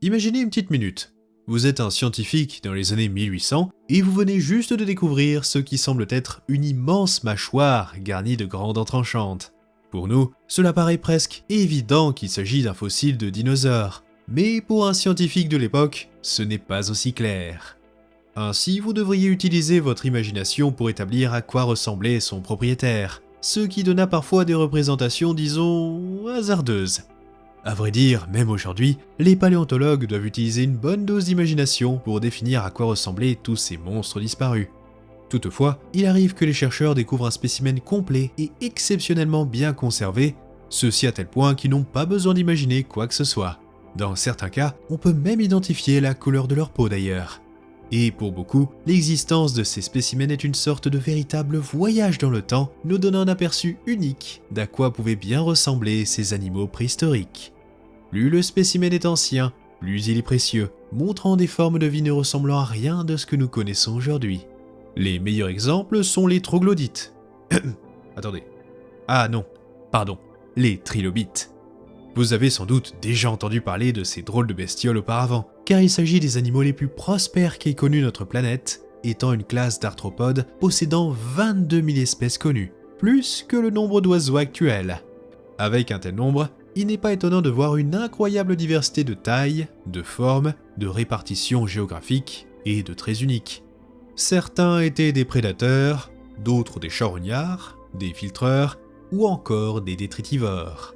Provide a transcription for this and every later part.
Imaginez une petite minute. Vous êtes un scientifique dans les années 1800 et vous venez juste de découvrir ce qui semble être une immense mâchoire garnie de grandes dents tranchantes. Pour nous, cela paraît presque évident qu'il s'agit d'un fossile de dinosaure. Mais pour un scientifique de l'époque, ce n'est pas aussi clair. Ainsi, vous devriez utiliser votre imagination pour établir à quoi ressemblait son propriétaire, ce qui donna parfois des représentations, disons, hasardeuses. À vrai dire, même aujourd'hui, les paléontologues doivent utiliser une bonne dose d'imagination pour définir à quoi ressemblaient tous ces monstres disparus. Toutefois, il arrive que les chercheurs découvrent un spécimen complet et exceptionnellement bien conservé, ceci à tel point qu'ils n'ont pas besoin d'imaginer quoi que ce soit. Dans certains cas, on peut même identifier la couleur de leur peau d'ailleurs. Et pour beaucoup, l'existence de ces spécimens est une sorte de véritable voyage dans le temps, nous donnant un aperçu unique d'à quoi pouvaient bien ressembler ces animaux préhistoriques. Plus le spécimen est ancien, plus il est précieux, montrant des formes de vie ne ressemblant à rien de ce que nous connaissons aujourd'hui. Les meilleurs exemples sont les troglodytes. Attendez. Ah non, pardon, les trilobites. Vous avez sans doute déjà entendu parler de ces drôles de bestioles auparavant, car il s'agit des animaux les plus prospères qu'ait connu notre planète, étant une classe d'arthropodes possédant 22 000 espèces connues, plus que le nombre d'oiseaux actuels. Avec un tel nombre, il n'est pas étonnant de voir une incroyable diversité de tailles, de formes, de répartition géographique et de traits uniques. Certains étaient des prédateurs, d'autres des charognards, des filtreurs ou encore des détritivores.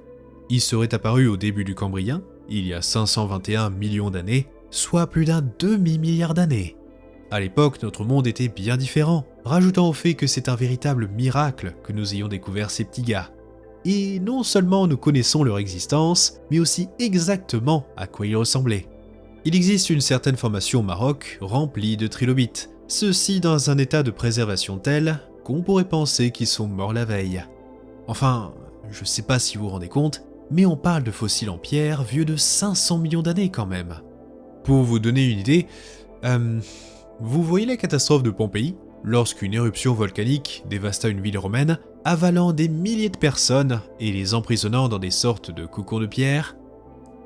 Ils seraient apparus au début du Cambrien, il y a 521 millions d'années, soit plus d'un demi-milliard d'années. À l'époque, notre monde était bien différent, rajoutant au fait que c'est un véritable miracle que nous ayons découvert ces petits gars. Et non seulement nous connaissons leur existence, mais aussi exactement à quoi ils ressemblaient. Il existe une certaine formation au Maroc remplie de trilobites, ceux-ci dans un état de préservation tel qu'on pourrait penser qu'ils sont morts la veille. Enfin, je sais pas si vous vous rendez compte, mais on parle de fossiles en pierre vieux de 500 millions d'années quand même. Pour vous donner une idée, vous voyez la catastrophe de Pompéi, lorsqu'une éruption volcanique dévasta une ville romaine, avalant des milliers de personnes et les emprisonnant dans des sortes de cocons de pierre?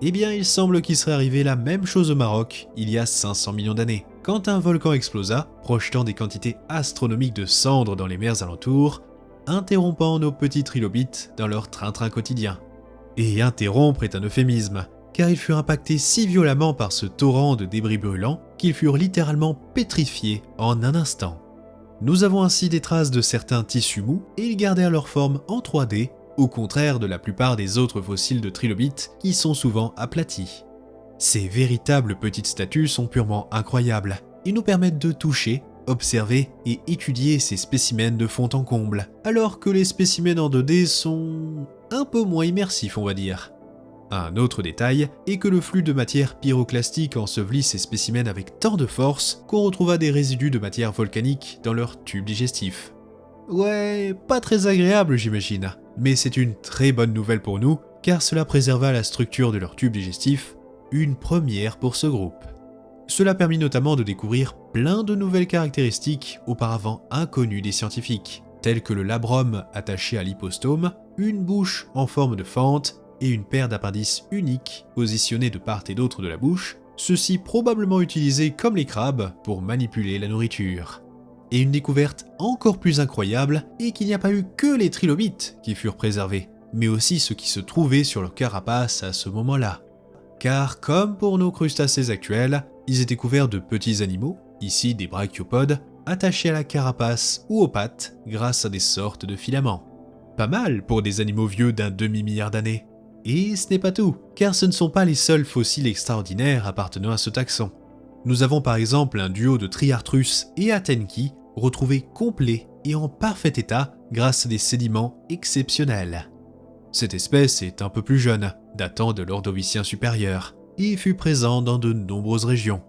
Eh bien, il semble qu'il serait arrivé la même chose au Maroc il y a 500 millions d'années, quand un volcan explosa, projetant des quantités astronomiques de cendres dans les mers alentours, interrompant nos petits trilobites dans leur train-train quotidien. Et interrompre est un euphémisme, car ils furent impactés si violemment par ce torrent de débris brûlants qu'ils furent littéralement pétrifiés en un instant. Nous avons ainsi des traces de certains tissus mous et ils gardèrent leur forme en 3D, au contraire de la plupart des autres fossiles de trilobites qui sont souvent aplatis. Ces véritables petites statues sont purement incroyables et nous permettent de toucher, observer et étudier ces spécimens de fond en comble, alors que les spécimens en 2D sont un peu moins immersifs, on va dire. Un autre détail est que le flux de matière pyroclastique ensevelit ces spécimens avec tant de force qu'on retrouva des résidus de matière volcanique dans leur tube digestif. Ouais, pas très agréable j'imagine, mais c'est une très bonne nouvelle pour nous, car cela préserva la structure de leur tube digestif, une première pour ce groupe. Cela permit notamment de découvrir plein de nouvelles caractéristiques auparavant inconnues des scientifiques, telles que le labrum attaché à l'hypostome, une bouche en forme de fente et une paire d'appendices uniques positionnés de part et d'autre de la bouche, ceux-ci probablement utilisés comme les crabes pour manipuler la nourriture. Et une découverte encore plus incroyable est qu'il n'y a pas eu que les trilobites qui furent préservés, mais aussi ceux qui se trouvaient sur leur carapace à ce moment-là. Car comme pour nos crustacés actuels, ils étaient couverts de petits animaux, ici des brachiopodes, attachés à la carapace ou aux pattes grâce à des sortes de filaments. Pas mal pour des animaux vieux d'un demi-milliard d'années. Et ce n'est pas tout, car ce ne sont pas les seuls fossiles extraordinaires appartenant à ce taxon. Nous avons par exemple un duo de Triartrus et Atenki retrouvés complets et en parfait état grâce à des sédiments exceptionnels. Cette espèce est un peu plus jeune, datant de l'Ordovicien supérieur, et fut présent dans de nombreuses régions.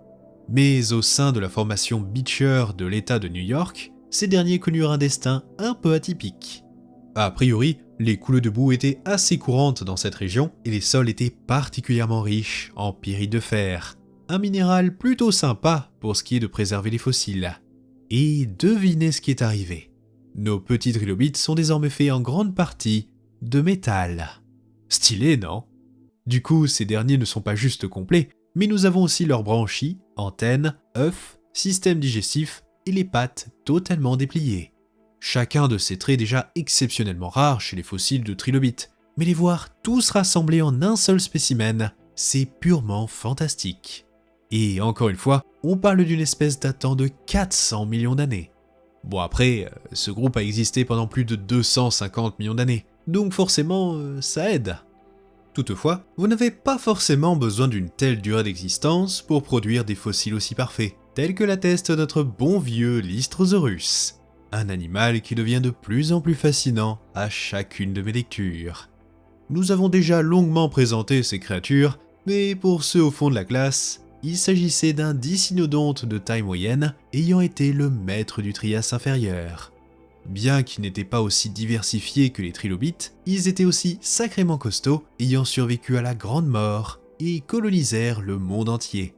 Mais au sein de la formation Beecher de l'État de New York, ces derniers connurent un destin un peu atypique. A priori, les coulées de boue étaient assez courantes dans cette région et les sols étaient particulièrement riches en pyrite de fer, un minéral plutôt sympa pour ce qui est de préserver les fossiles. Et devinez ce qui est arrivé. Nos petits trilobites sont désormais faits en grande partie de métal. Stylé, non? Du coup, ces derniers ne sont pas juste complets, Mais nous avons aussi leurs branchies, antennes, œufs, système digestif et les pattes totalement dépliées. Chacun de ces traits déjà exceptionnellement rares chez les fossiles de trilobites, mais les voir tous rassemblés en un seul spécimen, c'est purement fantastique. Et encore une fois, on parle d'une espèce datant de 400 millions d'années. Bon après, ce groupe a existé pendant plus de 250 millions d'années, donc forcément, ça aide. Toutefois, vous n'avez pas forcément besoin d'une telle durée d'existence pour produire des fossiles aussi parfaits, tels que l'atteste notre bon vieux Lystrosaurus, un animal qui devient de plus en plus fascinant à chacune de mes lectures. Nous avons déjà longuement présenté ces créatures, mais pour ceux au fond de la classe, il s'agissait d'un dicynodonte de taille moyenne ayant été le maître du Trias inférieur. Bien qu'ils n'étaient pas aussi diversifiés que les trilobites, ils étaient aussi sacrément costauds, ayant survécu à la Grande Mort et colonisèrent le monde entier.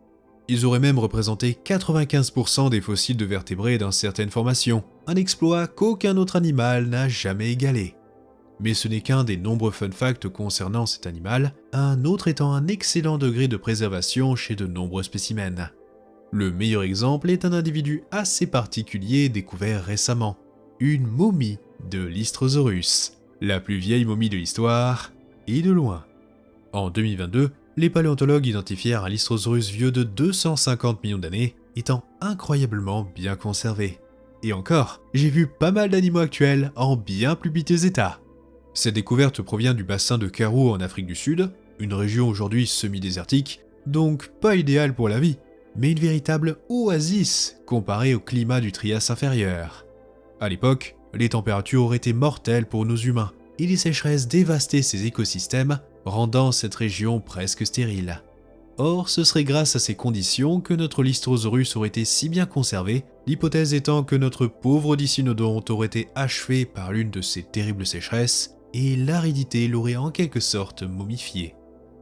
Ils auraient même représenté 95% des fossiles de vertébrés dans certaines formations, un exploit qu'aucun autre animal n'a jamais égalé. Mais ce n'est qu'un des nombreux fun facts concernant cet animal, un autre étant un excellent degré de préservation chez de nombreux spécimens. Le meilleur exemple est un individu assez particulier découvert récemment, une momie de Lystrosaurus, la plus vieille momie de l'histoire, et de loin. En 2022, les paléontologues identifièrent un Lystrosaurus vieux de 250 millions d'années, étant incroyablement bien conservé. Et encore, j'ai vu pas mal d'animaux actuels en bien plus piteux état. Cette découverte provient du bassin de Karoo en Afrique du Sud, une région aujourd'hui semi-désertique, donc pas idéale pour la vie, mais une véritable oasis comparée au climat du Trias inférieur. À l'époque, les températures auraient été mortelles pour nos humains, et les sécheresses dévastaient ces écosystèmes, rendant cette région presque stérile. Or, ce serait grâce à ces conditions que notre Lystrosaurus aurait été si bien conservé, l'hypothèse étant que notre pauvre dicynodonte aurait été achevé par l'une de ces terribles sécheresses, et l'aridité l'aurait en quelque sorte momifié.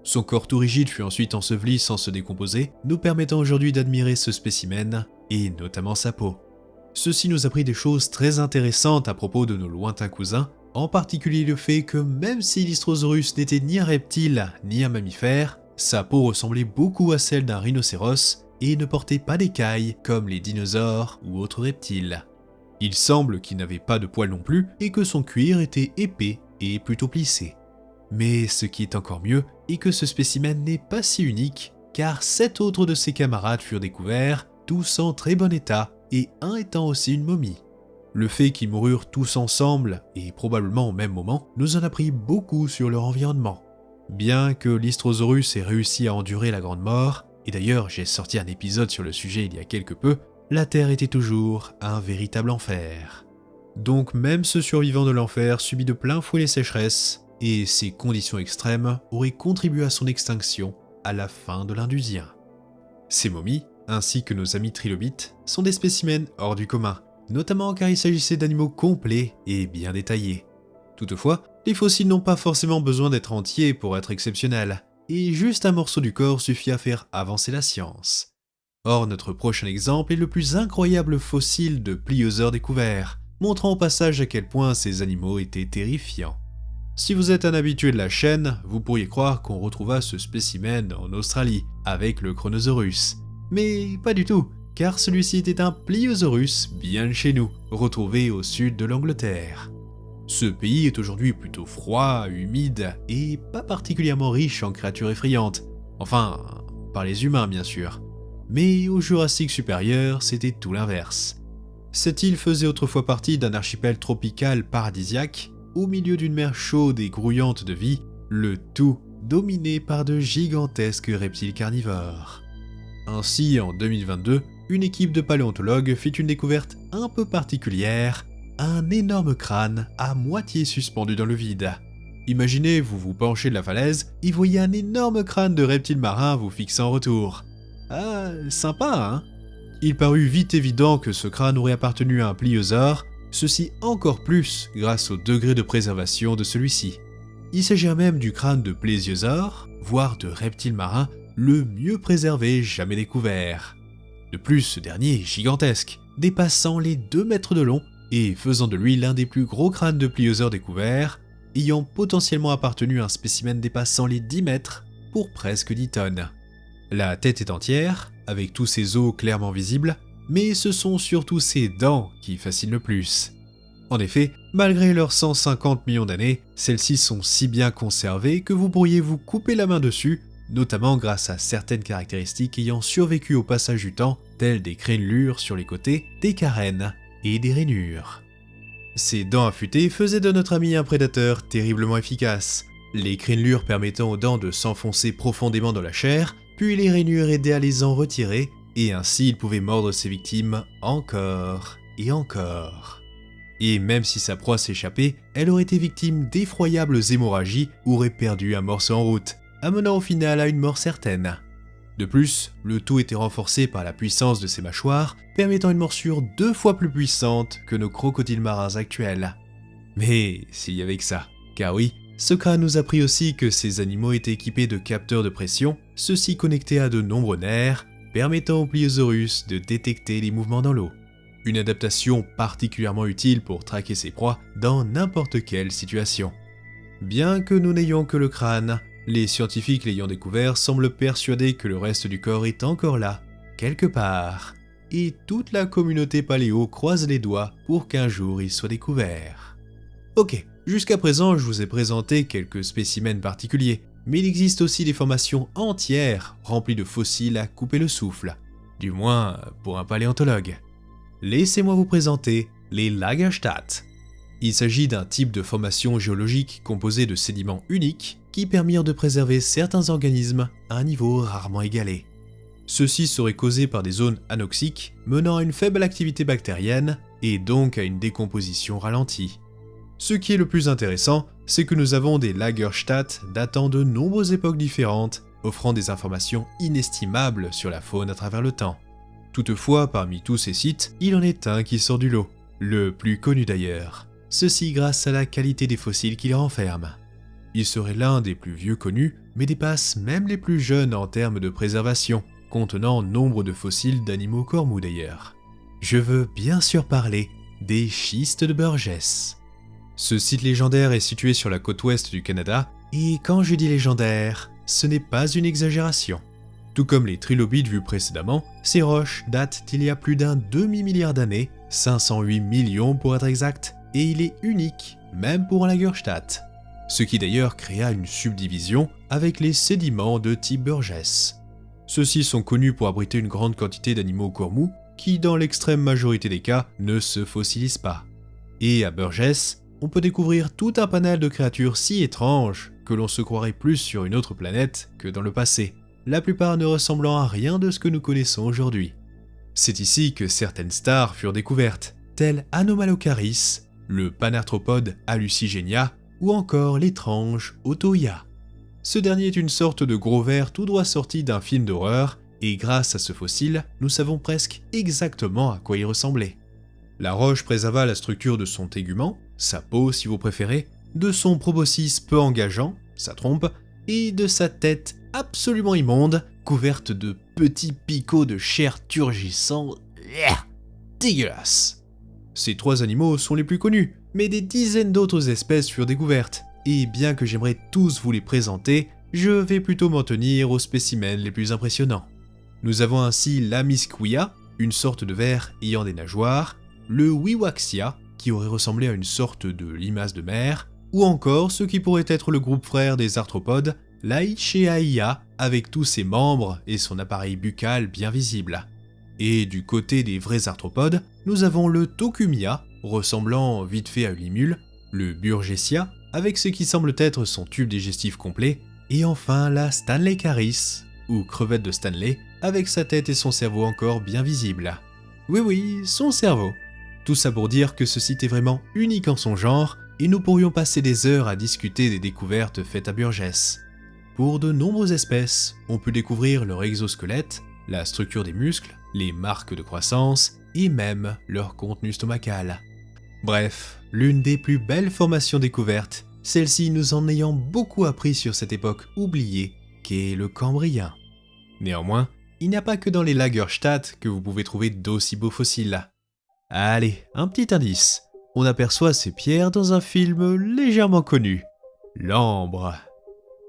Son corps tout rigide fut ensuite enseveli sans se décomposer, nous permettant aujourd'hui d'admirer ce spécimen, et notamment sa peau. Ceci nous apprit des choses très intéressantes à propos de nos lointains cousins, en particulier le fait que même si Lystrosaurus n'était ni un reptile ni un mammifère, sa peau ressemblait beaucoup à celle d'un rhinocéros et ne portait pas d'écailles comme les dinosaures ou autres reptiles. Il semble qu'il n'avait pas de poils non plus et que son cuir était épais et plutôt plissé. Mais ce qui est encore mieux est que ce spécimen n'est pas si unique, car 7 autres de ses camarades furent découverts, tous en très bon état, et un étant aussi une momie. Le fait qu'ils moururent tous ensemble, et probablement au même moment, nous en apprit beaucoup sur leur environnement. Bien que Lystrosaurus ait réussi à endurer la Grande Mort, et d'ailleurs j'ai sorti un épisode sur le sujet il y a quelque peu, la Terre était toujours un véritable enfer. Donc même ce survivant de l'enfer subit de plein fouet les sécheresses, et ces conditions extrêmes auraient contribué à son extinction à la fin de l'Indusien. Ces momies, ainsi que nos amis trilobites, sont des spécimens hors du commun, notamment car il s'agissait d'animaux complets et bien détaillés. Toutefois, les fossiles n'ont pas forcément besoin d'être entiers pour être exceptionnels, et juste un morceau du corps suffit à faire avancer la science. Or, notre prochain exemple est le plus incroyable fossile de pliosaures découvert, montrant au passage à quel point ces animaux étaient terrifiants. Si vous êtes un habitué de la chaîne, vous pourriez croire qu'on retrouva ce spécimen en Australie, avec le Chronosaurus. Mais pas du tout, car celui-ci était un pliosaurus bien chez nous, retrouvé au sud de l'Angleterre. Ce pays est aujourd'hui plutôt froid, humide et pas particulièrement riche en créatures effrayantes. Enfin, par les humains bien sûr. Mais au Jurassique supérieur, c'était tout l'inverse. Cette île faisait autrefois partie d'un archipel tropical paradisiaque, au milieu d'une mer chaude et grouillante de vie, le tout dominé par de gigantesques reptiles carnivores. Ainsi, en 2022, une équipe de paléontologues fit une découverte un peu particulière, un énorme crâne à moitié suspendu dans le vide. Imaginez, vous vous penchez de la falaise et voyez un énorme crâne de reptile marin vous fixant en retour. Ah, sympa, hein? Il parut vite évident que ce crâne aurait appartenu à un pliosaure, ceci encore plus grâce au degré de préservation de celui-ci. Il s'agit même du crâne de plésiosaure, voire de reptile marin, le mieux préservé jamais découvert. De plus, ce dernier est gigantesque, dépassant les 2 mètres de long et faisant de lui l'un des plus gros crânes de pliosaures découverts, ayant potentiellement appartenu à un spécimen dépassant les 10 mètres pour presque 10 tonnes. La tête est entière, avec tous ses os clairement visibles, mais ce sont surtout ses dents qui fascinent le plus. En effet, malgré leurs 150 millions d'années, celles-ci sont si bien conservées que vous pourriez vous couper la main dessus, notamment grâce à certaines caractéristiques ayant survécu au passage du temps, telles des crénelures sur les côtés, des carènes et des rainures. Ces dents affûtées faisaient de notre ami un prédateur terriblement efficace, les crénelures permettant aux dents de s'enfoncer profondément dans la chair, puis les rainures aidaient à les en retirer, et ainsi il pouvait mordre ses victimes encore et encore. Et même si sa proie s'échappait, elle aurait été victime d'effroyables hémorragies ou aurait perdu un morceau en route, amenant au final à une mort certaine. De plus, le tout était renforcé par la puissance de ses mâchoires, permettant une morsure 2 fois plus puissante que nos crocodiles marins actuels. Mais s'il y avait que ça, car oui, ce crâne nous apprit aussi que ces animaux étaient équipés de capteurs de pression, ceux-ci connectés à de nombreux nerfs, permettant aux pliosaurus de détecter les mouvements dans l'eau. Une adaptation particulièrement utile pour traquer ses proies dans n'importe quelle situation. Bien que nous n'ayons que le crâne, les scientifiques l'ayant découvert semblent persuadés que le reste du corps est encore là, quelque part. Et toute la communauté paléo croise les doigts pour qu'un jour il soit découvert. Ok, jusqu'à présent je vous ai présenté quelques spécimens particuliers, mais il existe aussi des formations entières remplies de fossiles à couper le souffle. Du moins pour un paléontologue. Laissez-moi vous présenter les Lagerstätte. Il s'agit d'un type de formation géologique composée de sédiments uniques qui permirent de préserver certains organismes à un niveau rarement égalé. Ceux-ci seraient causés par des zones anoxiques menant à une faible activité bactérienne et donc à une décomposition ralentie. Ce qui est le plus intéressant, c'est que nous avons des Lagerstätte datant de nombreuses époques différentes, offrant des informations inestimables sur la faune à travers le temps. Toutefois, parmi tous ces sites, il en est un qui sort du lot, le plus connu d'ailleurs. Ceci grâce à la qualité des fossiles qu'il renferme. Il serait l'un des plus vieux connus, mais dépasse même les plus jeunes en termes de préservation, contenant nombre de fossiles d'animaux cormous d'ailleurs. Je veux bien sûr parler des schistes de Burgess. Ce site légendaire est situé sur la côte ouest du Canada, et quand je dis légendaire, ce n'est pas une exagération. Tout comme les trilobites vus précédemment, ces roches datent d'il y a plus d'un demi-milliard d'années, 508 millions pour être exact, et il est unique, même pour Lagerstätte. Ce qui d'ailleurs créa une subdivision avec les sédiments de type Burgess. Ceux-ci sont connus pour abriter une grande quantité d'animaux cormous qui, dans l'extrême majorité des cas, ne se fossilisent pas. Et à Burgess, on peut découvrir tout un panel de créatures si étranges que l'on se croirait plus sur une autre planète que dans le passé, la plupart ne ressemblant à rien de ce que nous connaissons aujourd'hui. C'est ici que certaines stars furent découvertes, telles Anomalocaris, le panarthropode Hallucigenia ou encore l'étrange Otoia. Ce dernier est une sorte de gros ver tout droit sorti d'un film d'horreur, et grâce à ce fossile, nous savons presque exactement à quoi il ressemblait. La roche préserva la structure de son tégument, sa peau si vous préférez, de son proboscis peu engageant, sa trompe, et de sa tête absolument immonde, couverte de petits picots de chair turgissants. Dégueulasse. Ces 3 animaux sont les plus connus, mais des dizaines d'autres espèces furent découvertes, et bien que j'aimerais tous vous les présenter, je vais plutôt m'en tenir aux spécimens les plus impressionnants. Nous avons ainsi l'Amisquia, une sorte de ver ayant des nageoires, le Wiwaxia, qui aurait ressemblé à une sorte de limace de mer, ou encore ce qui pourrait être le groupe frère des arthropodes, l'Aicheaia, avec tous ses membres et son appareil buccal bien visible. Et du côté des vrais arthropodes, nous avons le Tocumia, ressemblant vite fait à une limule, le Burgessia, avec ce qui semble être son tube digestif complet, et enfin la Stanleycaris, ou crevette de Stanley, avec sa tête et son cerveau encore bien visibles. Oui, son cerveau. Tout ça pour dire que ce site est vraiment unique en son genre, et nous pourrions passer des heures à discuter des découvertes faites à Burgess. Pour de nombreuses espèces, on peut découvrir leur exosquelette, la structure des muscles, les marques de croissance, et même leur contenu stomacal. Bref, l'une des plus belles formations découvertes, celle-ci nous en ayant beaucoup appris sur cette époque oubliée qu'est le Cambrien. Néanmoins, il n'y a pas que dans les Lagerstätte que vous pouvez trouver d'aussi beaux fossiles. Allez, un petit indice. On aperçoit ces pierres dans un film légèrement connu, L'Ambre.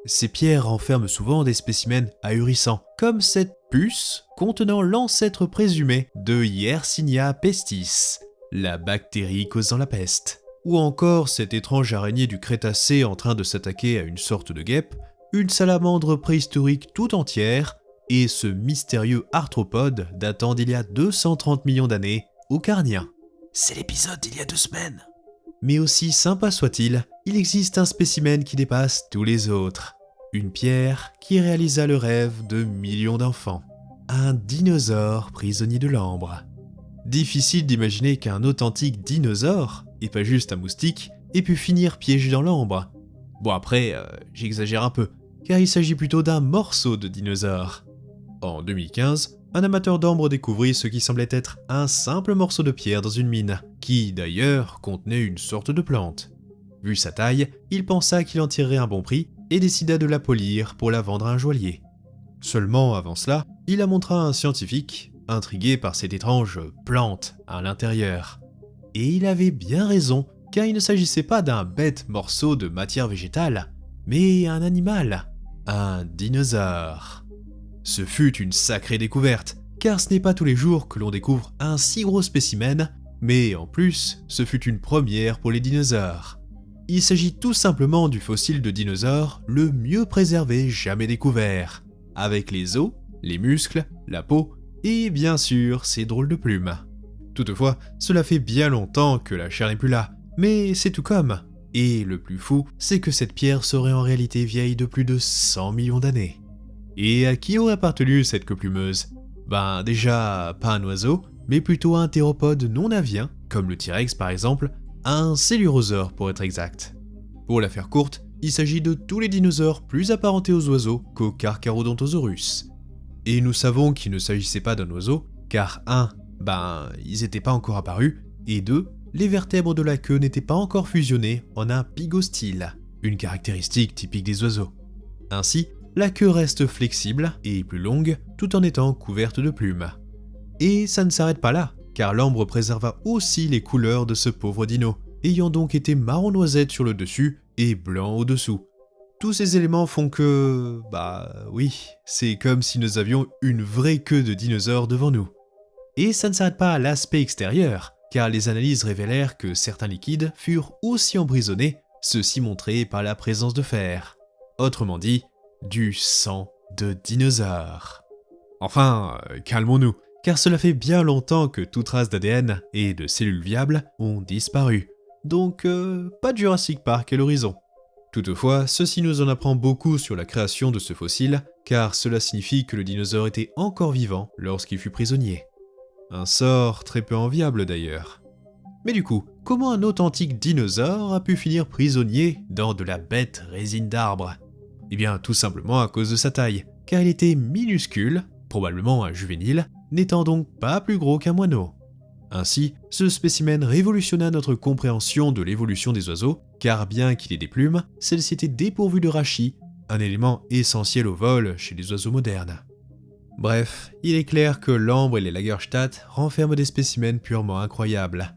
Ces pierres renferment souvent des spécimens ahurissants, comme cette puce contenant l'ancêtre présumé de Yersinia pestis, la bactérie causant la peste. Ou encore cette étrange araignée du Crétacé en train de s'attaquer à une sorte de guêpe, une salamandre préhistorique tout entière, et ce mystérieux arthropode datant d'il y a 230 millions d'années, au Carnien. C'est l'épisode d'il y a 2 semaines. Mais aussi sympa soit-il, il existe un spécimen qui dépasse tous les autres. Une pierre qui réalisa le rêve de millions d'enfants. Un dinosaure prisonnier de l'ambre. Difficile d'imaginer qu'un authentique dinosaure, et pas juste un moustique, ait pu finir piégé dans l'ambre. Bon après, j'exagère un peu, car il s'agit plutôt d'un morceau de dinosaure. En 2015, un amateur d'ambre découvrit ce qui semblait être un simple morceau de pierre dans une mine, qui d'ailleurs contenait une sorte de plante. Vu sa taille, il pensa qu'il en tirerait un bon prix et décida de la polir pour la vendre à un joaillier. Seulement avant cela, il la montra à un scientifique, intrigué par cette étrange plante à l'intérieur. Et il avait bien raison, car il ne s'agissait pas d'un bête morceau de matière végétale, mais un animal, un dinosaure. Ce fut une sacrée découverte, car ce n'est pas tous les jours que l'on découvre un si gros spécimen, mais en plus, ce fut une première pour les dinosaures. Il s'agit tout simplement du fossile de dinosaure le mieux préservé jamais découvert, avec les os, les muscles, la peau et bien sûr ses drôles de plumes. Toutefois, cela fait bien longtemps que la chair n'est plus là, mais c'est tout comme. Et le plus fou, c'est que cette pierre serait en réalité vieille de plus de 100 millions d'années. Et à qui aurait appartenu cette queue plumeuse ? Ben déjà, pas un oiseau, mais plutôt un théropode non avien, comme le T-Rex par exemple, un célurosaure pour être exact. Pour la faire courte, il s'agit de tous les dinosaures plus apparentés aux oiseaux qu'au Carcharodontosaurus. Et nous savons qu'il ne s'agissait pas d'un oiseau, car 1. Ils n'étaient pas encore apparus, et 2. Les vertèbres de la queue n'étaient pas encore fusionnées en un pygostyle, une caractéristique typique des oiseaux. Ainsi, la queue reste flexible et plus longue tout en étant couverte de plumes. Et ça ne s'arrête pas là, car l'ambre préserva aussi les couleurs de ce pauvre dino, ayant donc été marron noisette sur le dessus et blanc au dessous. Tous ces éléments font que... oui, c'est comme si nous avions une vraie queue de dinosaure devant nous. Et ça ne s'arrête pas à l'aspect extérieur, car les analyses révélèrent que certains liquides furent aussi emprisonnés, ceci montré par la présence de fer. Autrement dit, du sang de dinosaure. Enfin, calmons-nous, car cela fait bien longtemps que toute trace d'ADN et de cellules viables ont disparu. Donc, pas de Jurassic Park à l'horizon. Toutefois, ceci nous en apprend beaucoup sur la création de ce fossile, car cela signifie que le dinosaure était encore vivant lorsqu'il fut prisonnier. Un sort très peu enviable d'ailleurs. Mais du coup, comment un authentique dinosaure a pu finir prisonnier dans de la bête résine d'arbre ? Eh bien, tout simplement à cause de sa taille, car il était minuscule, probablement un juvénile, n'étant donc pas plus gros qu'un moineau. Ainsi, ce spécimen révolutionna notre compréhension de l'évolution des oiseaux, car bien qu'il ait des plumes, celles-ci étaient dépourvues de rachis, un élément essentiel au vol chez les oiseaux modernes. Bref, il est clair que l'ambre et les Lagerstädt renferment des spécimens purement incroyables.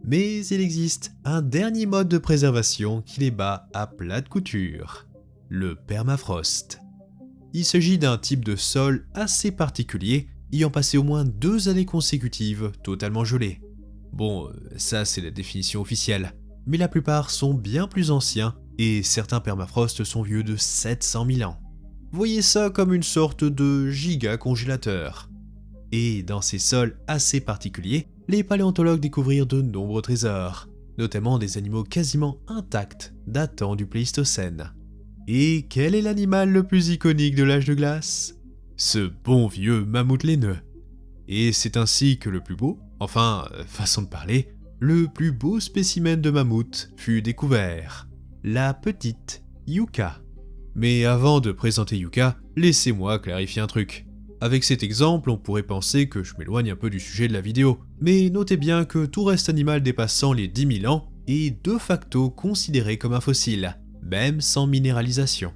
Mais il existe un dernier mode de préservation qui les bat à plate couture, le permafrost. Il s'agit d'un type de sol assez particulier, ayant passé au moins 2 années consécutives totalement gelées. Bon, ça c'est la définition officielle, mais la plupart sont bien plus anciens et certains permafrost sont vieux de 700 000 ans. Voyez ça comme une sorte de giga-congélateur. Et dans ces sols assez particuliers, les paléontologues découvrirent de nombreux trésors, notamment des animaux quasiment intacts datant du Pléistocène. Et quel est l'animal le plus iconique de l'âge de glace ? Ce bon vieux mammouth laineux. Et c'est ainsi que le plus beau, façon de parler, le plus beau spécimen de mammouth fut découvert, la petite Yucca. Mais avant de présenter Yucca, laissez-moi clarifier un truc. Avec cet exemple, on pourrait penser que je m'éloigne un peu du sujet de la vidéo, mais notez bien que tout reste animal dépassant les 10 000 ans est de facto considéré comme un fossile, même sans minéralisation.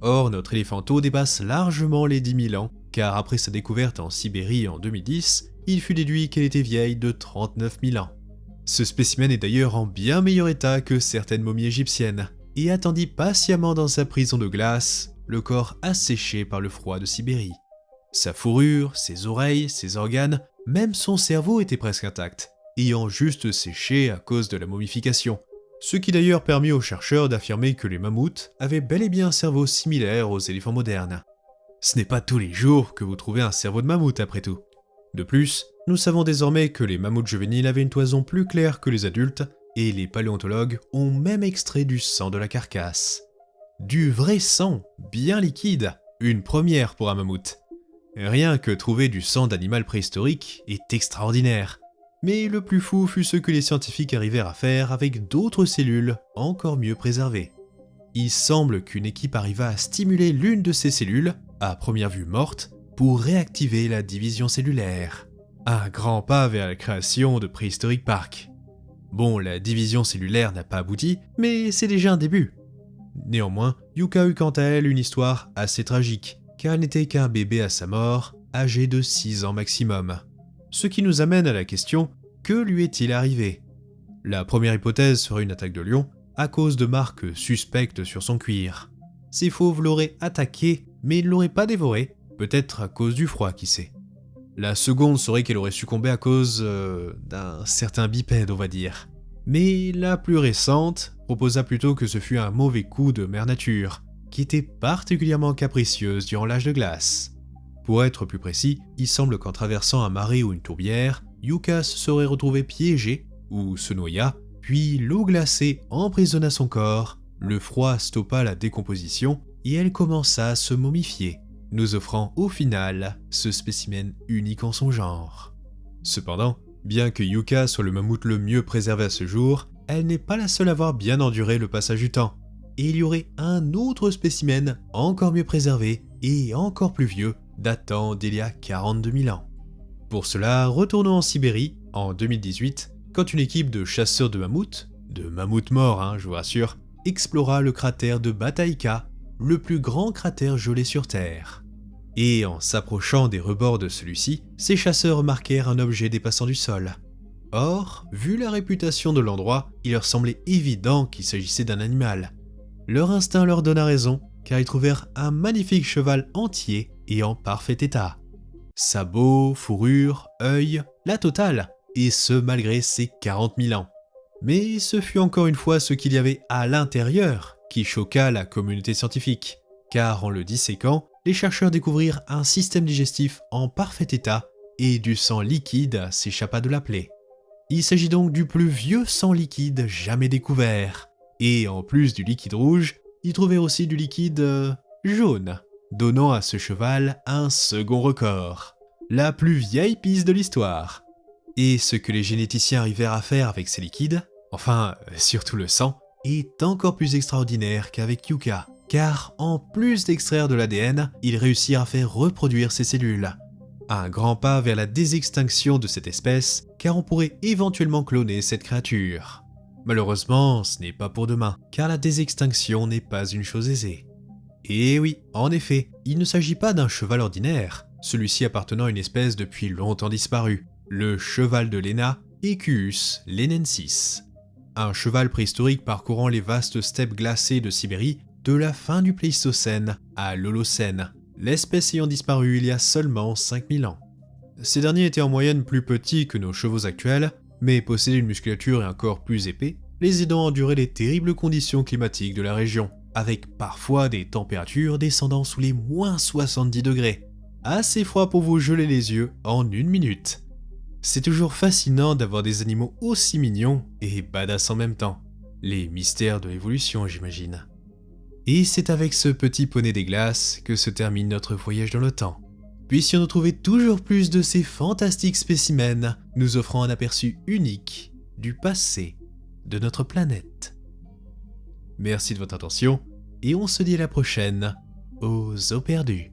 Or, notre éléphanteau dépasse largement les 10 000 ans, car après sa découverte en Sibérie en 2010, il fut déduit qu'elle était vieille de 39 000 ans. Ce spécimen est d'ailleurs en bien meilleur état que certaines momies égyptiennes, et attendit patiemment dans sa prison de glace, le corps asséché par le froid de Sibérie. Sa fourrure, ses oreilles, ses organes, même son cerveau étaient presque intacts, ayant juste séché à cause de la momification. Ce qui d'ailleurs permit aux chercheurs d'affirmer que les mammouths avaient bel et bien un cerveau similaire aux éléphants modernes. Ce n'est pas tous les jours que vous trouvez un cerveau de mammouth après tout. De plus, nous savons désormais que les mammouths juvéniles avaient une toison plus claire que les adultes, et les paléontologues ont même extrait du sang de la carcasse. Du vrai sang, bien liquide, une première pour un mammouth. Rien que trouver du sang d'animal préhistorique est extraordinaire. Mais le plus fou fut ce que les scientifiques arrivèrent à faire avec d'autres cellules encore mieux préservées. Il semble qu'une équipe arriva à stimuler l'une de ces cellules, à première vue morte, pour réactiver la division cellulaire. Un grand pas vers la création de Prehistoric Park. Bon, la division cellulaire n'a pas abouti, mais c'est déjà un début. Néanmoins, Yuka eut quant à elle une histoire assez tragique, car elle n'était qu'un bébé à sa mort, âgé de 6 ans maximum. Ce qui nous amène à la question, que lui est-il arrivé? La première hypothèse serait une attaque de lion, à cause de marques suspectes sur son cuir. Ces fauves l'auraient attaqué, mais ils ne l'auraient pas dévoré, peut-être à cause du froid, qui sait. La seconde serait qu'elle aurait succombé à cause d'un certain bipède, on va dire. Mais la plus récente proposa plutôt que ce fût un mauvais coup de mère nature, qui était particulièrement capricieuse durant l'âge de glace. Pour être plus précis, il semble qu'en traversant un marais ou une tourbière, Yuka se serait retrouvé piégé, ou se noya, puis l'eau glacée emprisonna son corps, le froid stoppa la décomposition, et elle commença à se momifier, nous offrant au final ce spécimen unique en son genre. Cependant, bien que Yuka soit le mammouth le mieux préservé à ce jour, elle n'est pas la seule à avoir bien enduré le passage du temps. Et il y aurait un autre spécimen encore mieux préservé et encore plus vieux, datant d'il y a 42 000 ans. Pour cela, retournons en Sibérie, en 2018, quand une équipe de chasseurs de mammouths morts je vous rassure, explora le cratère de Bataïka, le plus grand cratère gelé sur Terre. Et en s'approchant des rebords de celui-ci, ces chasseurs remarquèrent un objet dépassant du sol. Or, vu la réputation de l'endroit, il leur semblait évident qu'il s'agissait d'un animal. Leur instinct leur donna raison, car ils trouvèrent un magnifique cheval entier et en parfait état. Sabots, fourrure, œil, la totale, et ce malgré ses 40 000 ans. Mais ce fut encore une fois ce qu'il y avait à l'intérieur qui choqua la communauté scientifique, car en le disséquant, les chercheurs découvrirent un système digestif en parfait état et du sang liquide s'échappa de la plaie. Il s'agit donc du plus vieux sang liquide jamais découvert. Et en plus du liquide rouge, ils trouvèrent aussi du liquide jaune, donnant à ce cheval un second record, la plus vieille pisse de l'histoire. Et ce que les généticiens arrivèrent à faire avec ces liquides, enfin surtout le sang, est encore plus extraordinaire qu'avec Yuka, car en plus d'extraire de l'ADN, ils réussirent à faire reproduire ces cellules. Un grand pas vers la désextinction de cette espèce, car on pourrait éventuellement cloner cette créature. Malheureusement, ce n'est pas pour demain, car la désextinction n'est pas une chose aisée. Et oui, en effet, il ne s'agit pas d'un cheval ordinaire, celui-ci appartenant à une espèce depuis longtemps disparue, le cheval de Léna, Equus lenensis. Un cheval préhistorique parcourant les vastes steppes glacées de Sibérie de la fin du Pléistocène à l'Holocène, l'espèce ayant disparu il y a seulement 5000 ans. Ces derniers étaient en moyenne plus petits que nos chevaux actuels, mais possédaient une musculature et un corps plus épais, les aidant à endurer les terribles conditions climatiques de la région, avec parfois des températures descendant sous les moins 70 degrés. Assez froid pour vous geler les yeux en 1 minute. C'est toujours fascinant d'avoir des animaux aussi mignons et badass en même temps. Les mystères de l'évolution, j'imagine. Et c'est avec ce petit poney des glaces que se termine notre voyage dans le temps. Puissions-nous trouver toujours plus de ces fantastiques spécimens, nous offrant un aperçu unique du passé de notre planète. Merci de votre attention, et on se dit à la prochaine aux eaux perdues.